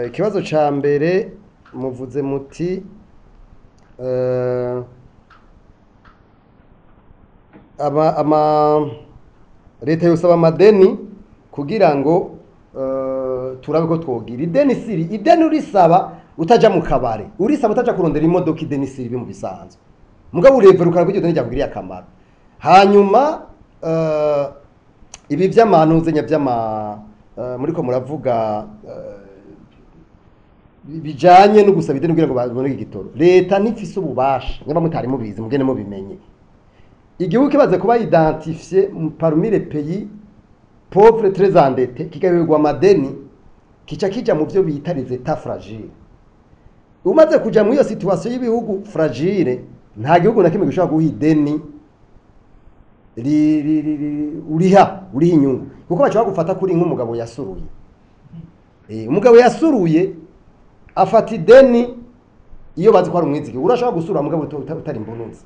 ikibazo ca mbere muvuze muti leta yosaba amadeni kugira ngo turabe ko twogira ideni urisaba utaja mu kabare, urisaba utaja kurondera imodoka, ideni siri mu bisanzwe mugabo urevera ukara kw'iryo deni ryakugiriye akamaro. Hanyuma ibi vy'amanuzenya muriko muravuga bijanye no gusaba ideni kugira ngo babone igitoro, leta ntifise ububasha, nyaba mutari mubizi mugene mubimenye. Igihugu kibaze kuba identifié parmi les pays pauvres très endettés, kigabirwa amadeni, kica kija mu byo bita les états fragiles. Umaze kuja muri iyo situation y'ibihugu fragile, nta gihugu na kimwe gishobora guha ideni uriha inyungu, kuko bashobora gufata kuri nk'umugabo yasuruye. Umugabo yasuruye afata ideni iyo bazi ko ari umwizigi, urashobora gusura mugabo utari imbunuza.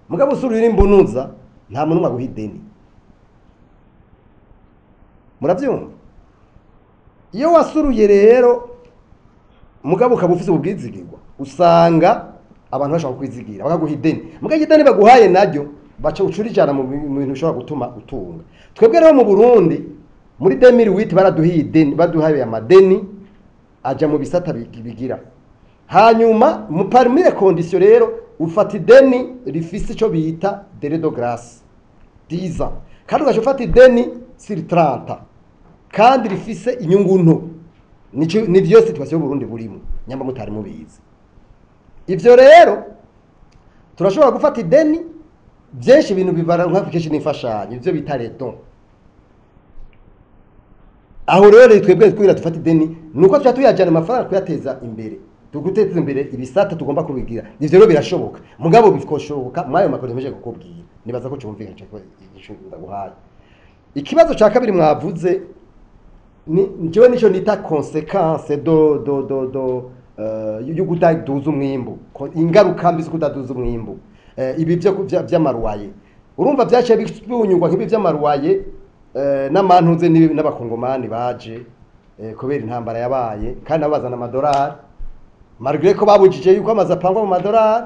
Mugabo usurira imbunuza nta muntu umwe aguha ideni. Muravyumva? Iyo wasuruye rero mugabo ukaba ufise ubwizigirwa, usanga abantu bashaka kwizigira bakaguha ideni. Mugabo ideni baguhaye naryo baca ucurijana mu bintu bishobora gutuma utunga. Twebwe rero mu Burundi muri 2008 baraduhiye ideni, baduhaye amadeni aja mu bisata bigira. Hanyuma mu parmi les conditions rero ufata ideni rifise ico bita délai de grâce 10 ans, kandi ugashofata ideni sur 30 kandi rifise inyungu nto. Ni vyo situation Burundi burimo, nyamba mutari mubizi. Ivyo rero turashobora gufata ideni byinshi ibintu bibara nk'application ifashanyo, ivyo bita les dons. Aho rero twebwe twira dufata ideni nuko tuca tuyajana amafaranga kuyateza imbere, tuguteza imbere ibisata tugomba kubigira. Ivyo rero birashoboka, mugabo bikoshoboka mwayo makuru ntemeje kukubwira, nibaza ko cyumvikana cyako igishunda guhaye. Ikibazo ca kabiri mwavuze njyewe nico nita conséquence yo kutaduza umwimbu, ingaruka mbi zo kutaduza umwimbu. Ibi vy'amaruwaye urumva vyaciye bibunyurwa nk'ibi vy'amaruwaye n'amantuze n'abakongomani baje kubera intambara yabaye, kandi abazana amadolari malgré ko babujije yuko amaze apangwa mu madolari.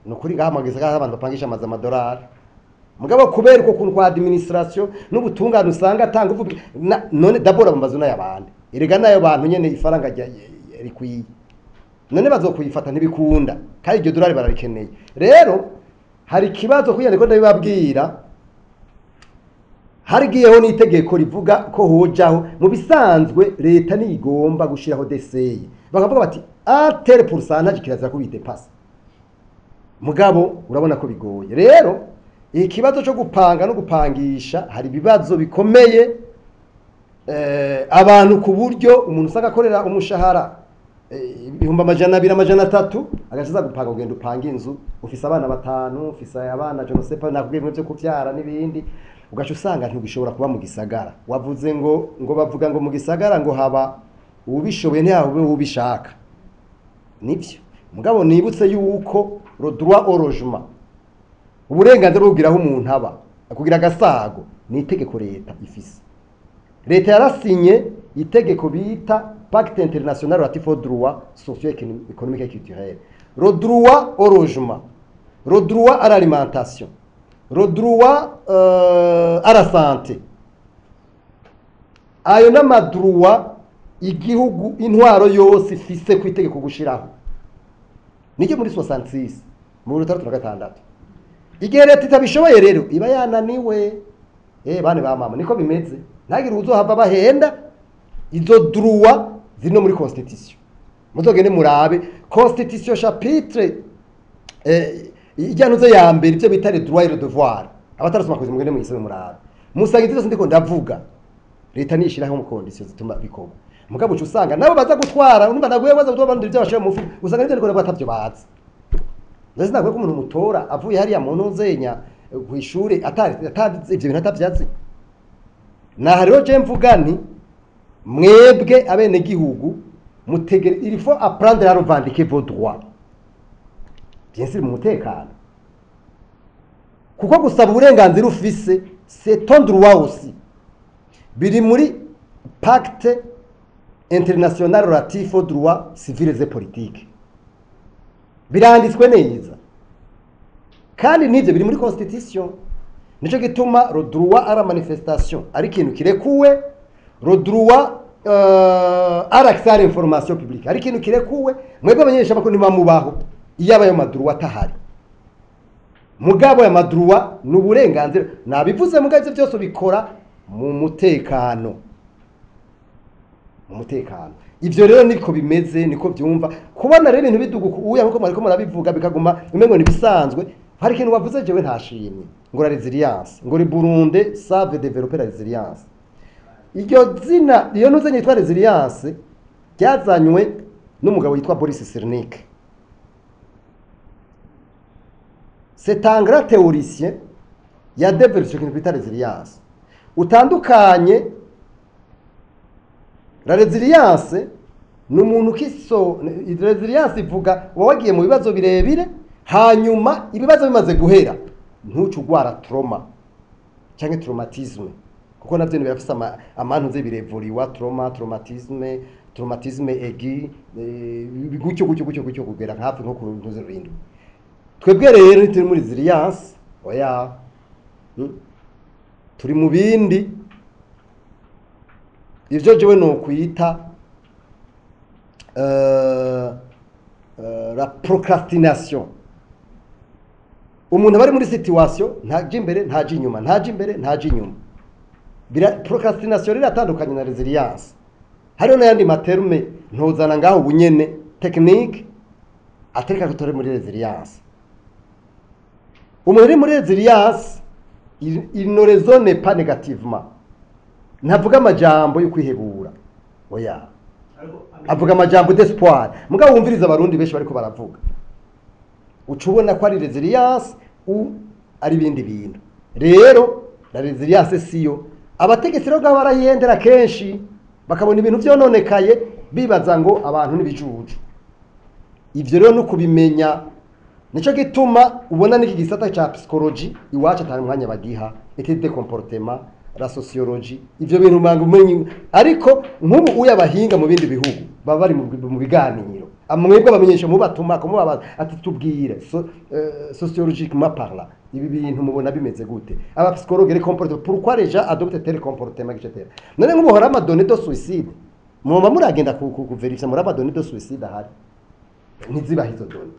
Nukuri gahamageza abantu bapangisha amaze amadolari, mugabo kubera uko kuntu kwa administration n'ubutungane usanga atanga uvuga none d'abord amazuna y'abandi erega nayo bantu nyene ifaranga rikwiye, none bazokuyifata ntibikunda kandi iryo dolari bararikeneye. Rero hari kibazo kuyane ko ndabibabwira, harigiyeho n'itegeko rivuga ko hojaho mu bisanzwe leta nigomba gushiraho deseye, bakavuga bati tel pourcentage kirazira kubite pasa, mugabo urabona ko bigoye. Rero ikibazo cyo gupanga no gupangisha hari bibazo bikomeye, abantu ku buryo umuntu usanga akorera umushahara 200-300 agaciza gupanga ugenda upanga inzu, ufise abana 5, ufise abana je ne sais pas nakubwiye mu byo kuvyara n'ibindi, ugaca usanga ntugishobora kuba mu gisagara. Wavuze ngo bavuga ngo mu gisagara ngo haba ubishoboye ntiyawe ubishaka, nivyo mugabo nibutse yuko le droit au logement, uburenganzira bwo kugira aho umuntu aba kugira agasago, ni itegeko leta ifise. Leta yarasinye itegeko bita Pacte international relatif aux droits socio-économiques et culturels, le droit au logement, le droit à l'alimentation, le droit à la santé. Ayo n'amadroit igihugu intwaro yose ifise ku itegeko gushiraho. Nige muri 66 mu 36. Igihe leta itabishoboye rero iba yananiwe. Bane ba mama niko bimeze, ntagire uzohava bahenda izo droit zino muri constitution. Muzogende murabe constitution chapitre ijyanuze ya mbere ibyo bita les droits et les devoirs. Abatarasoma koze mugende muyisebe murabe. Musangize zose ndiko ndavuga. Leta nishiraho mu conditions zituma bikoma. Mugabo cyo usanga nabo baza gutwara, urumva naguye baza gutwara abantu by'abashira mu fuko. Usanga nivyo ndiko batavyo bazi. Ndetse nagwe ko umuntu mutora avuye hariya mu ntuzenya ku ishure atazi ivyo bintu atavyazi. Na hariho je mvuga nti mwebwe abene gihugu mutegere, il faut apprendre à revendiquer vos droits. Bien sûr mu mutekano. Kuko gusaba uburenganzira ufise c'est ton droit aussi. Biri muri pacte international relatif aux droits civils et politiques biranditswe neza kandi n'ibyo biri muri constitution. Nico gituma le droit à la manifestation ari kintu kirekuwe, le droit à l'accès à l'information publique ari kintu kirekuwe. Mwebwe abanyesha bako ntibamubaho iyaba ayo madroit atahari. Mugabo ya madroit n'uburenganzira nabivuze mugabo byose bikora mu mutekano. Ivyo rero niko bimeze, niko byumva. Kubona rero ibintu biduguka uya nkuko mariko murabivuga bikaguma umengo nibisanzwe. Hari kintu wavuze jewe ntashimye ngo la resilience, ngo le Burundi save développer la resilience. Iryo zina iyo nuze nyitwa resilience ryazanywe n'umugabo yitwa Boris Cyrulnik. C'est un grand théoricien ya développé ikintu bita resilience. Utandukanye la resilience n'umuntu kiso resilience ivuga wagiye mu bibazo birebire hanyuma ibibazo bimaze guhera ntucugwara trauma cyangwa traumatisme kuko navyo birafise amantu ze birevuriwa traumatisme aigu gutyo kugera hafi nko ku ntuze rurindi. Twebwe rero turi muri resilience oya turi mu bindi ivyo jewe no kwita la procrastination. Umuntu bari muri situation ntaje imbere ntaje inyuma ntaje imbere ntaje inyuma. Procrastination rero atandukanye na resilience. Hariho n'ayandi materme ntozana ngaho bunyene technique atereka kutore muri resilience. Umuntu uri muri resilience il ne raisonne pas négativement. Ntavuga amajambo yo kwihebura oya avuga amajambo d'espoir. Mugabo wumviriza abarundi benshi bariko baravuga ucubona ko ari resilience ari bindi bintu. Rero la resilience siyo abategetsi rero barayendera kenshi bakabona ibintu byononekaye bibaza ngo abantu nibijuju. Ivyo rero no kubimenya nico gituma ubona niki gisata cha psychology iwacu atari mwanya bagiha étude de comportement la sociologie. Ivyo bintu mangumenye ariko nk'ubu uyabahinga mu bindi bihugu baba bari mu biganiro amwebwe bamenyesha mu batuma ko mubabaza ati tubwire sociologiquement parlant ibi bintu mubona bimeze gute. Aba psychologue les comportements pourquoi les gens adoptent tel comportement etc. None nk'ubu harama donné de suicide mumba muragenda ku verify muraba donné de suicide ahari ntiziba hizo donné.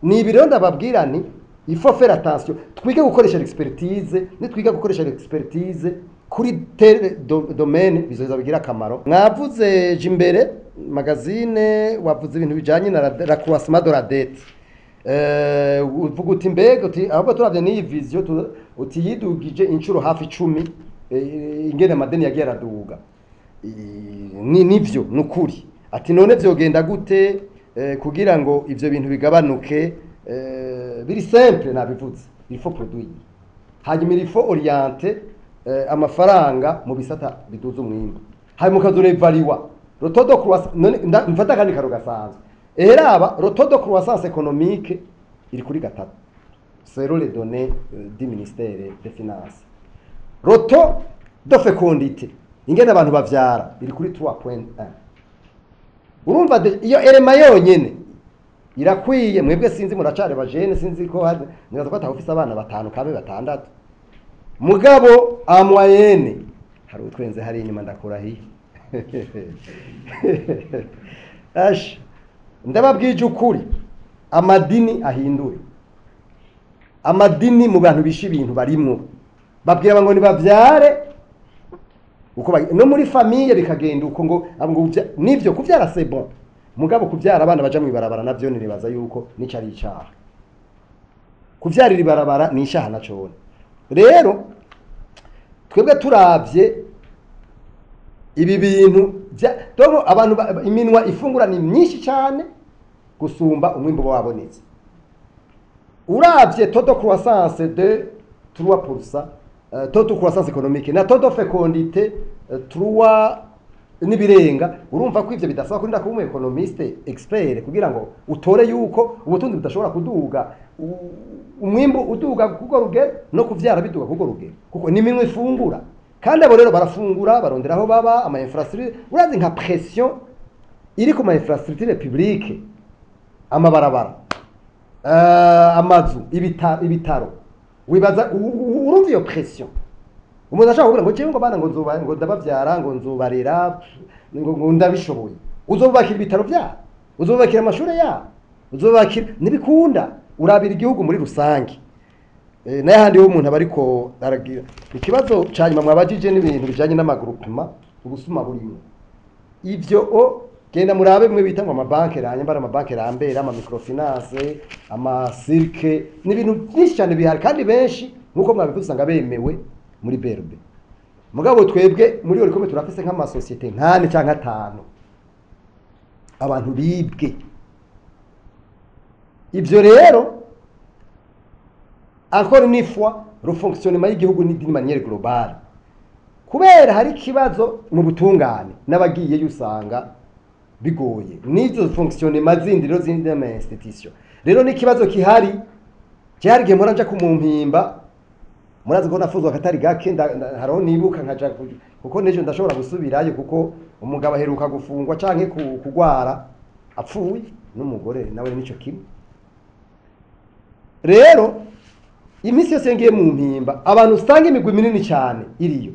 Ni ibiro ndababwira ni il faut faire attention twige gukoresha expertise ni twiga gukoresha expertise kuri tel domaine bizoza bigira akamaro. Mwavuze jimbere magazine wavuze ibintu bijanye na la croissance de la dette. Uvuga uti mbega uti ahubwo turavye ni vision uti yidugije incuro hafi 10 ingene amadeni yagiye araduga. Nivyo nukuri ati none vyogenda gute kugira ngo ivyo bintu bigabanuke. Biri simple nabivuze il faut produire hanyuma il faut orienter amafaranga mu bisata biduza umwimbo hanyuma ukazurevaliwa rotodo croissance. Mfata kandi karo gasanzwe eraba rotodo croissance économique iri kuri gatatu selon les données du ministère des finances. Roto de fécondité ingene abantu bavyara iri kuri 3.1. Urumva iyo elema yonyene irakwiye. Mwebwe sinzi muracare bajene sinzi ko hari niraza kwata office abana batanu kabe batandatu mugabo amwayene hari utwenze hari inyuma ndakurahiye ash ndababwije ukuri amadini ahindure amadini mu bantu bishi ibintu barimwo babwira ngo nibavyare uko no muri famille bikagenda uko ngo nivyo kuvyara c'est bon mugabo kuvyara abana baja mwibarabara navyo nibaza yuko nicari icaha. Kuvyarira ibarabara ni ishaha nacone. Rero twebwe turavye ibi bintu dogo abantu iminwa ifungura ni myinshi cyane gusumba umwimbo wabonetse. Uravye toto croissance de 3%, toto croissance économique na toto fécondité 3 nibirenga. Urumva ko ivyo bidasaba kurinda kuba economiste expert kugira ngo utore yuko ubutunzi budashobora kuduga umwimbo uduga kuko rugero no kuvyara biduga kuko rugero kuko ni minwe ifungura kandi abo rero barafungura baronderaho baba ama infrastructure urazi nka pression iri ku ma infrastructure publique, amabarabara, amazu, ibitaro, wibaza urumva iyo pression. Umuntu ashaka kuvuga ngo jewe ngo bana ngo ndabavyara ngo nzubarera ngo ndabishoboye. Uzobakira ibitaro bya, uzobakira amashure ya, uzobakira nibikunda, urabira igihugu muri rusange. Naye handi ho umuntu abariko aragira ikibazo cyanyuma mwabajije n'ibintu bijanye n'amagroupement ubusuma burimo. Ivyo genda murabe mwe bita ngo amabanke ranyambara amabanke rambera ama microfinance ama cirque n'ibintu byinshi cyane bihari kandi benshi nkuko mwabivuze usanga bemewe muri BRB. Mugabo twebwe muri Oricom turafise nk'ama societe nkane canke 5 abantu bibwe. Ivyo rero encore une fois le fonctionnement y'igihugu ni d'une manière globale. Kubera hari kibazo mu butungane n'abagiye yusanga bigoye nizo fonctionnement zindi rero zindi ma institution. Rero ni kibazo kihari gihe mpora nja kumumpimba murazi ko nafuzwa katari gake haro nibuka nkaja kuko nejo ndashobora gusubirayo kuko umugabo aheruka gufungwa canke kugwara apfuye n'umugore nawe nico kimwe. Rero imisi yose ngiye mu mpimba abantu usanga imigwi minini cyane iriyo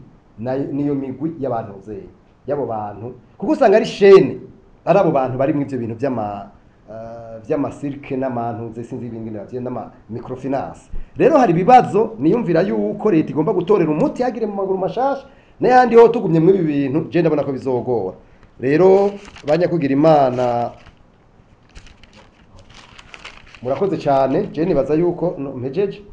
niyo migwi y'abantu zeye yabo bantu kuko usanga ari shene ari abo bantu bari mu ivyo bintu vy'ama cirque n'amantu ze sinzi ibindi navyo n'ama microfinance. Rero hari bibazo niyumvira yuko leta igomba gutorera umuti yagire mu maguru mashasha n'ayandi ho tugumye mu ibi bintu je ndabona ko bizogora. Rero banya kugira Imana murakoze cyane je nibaza yuko mpejeje.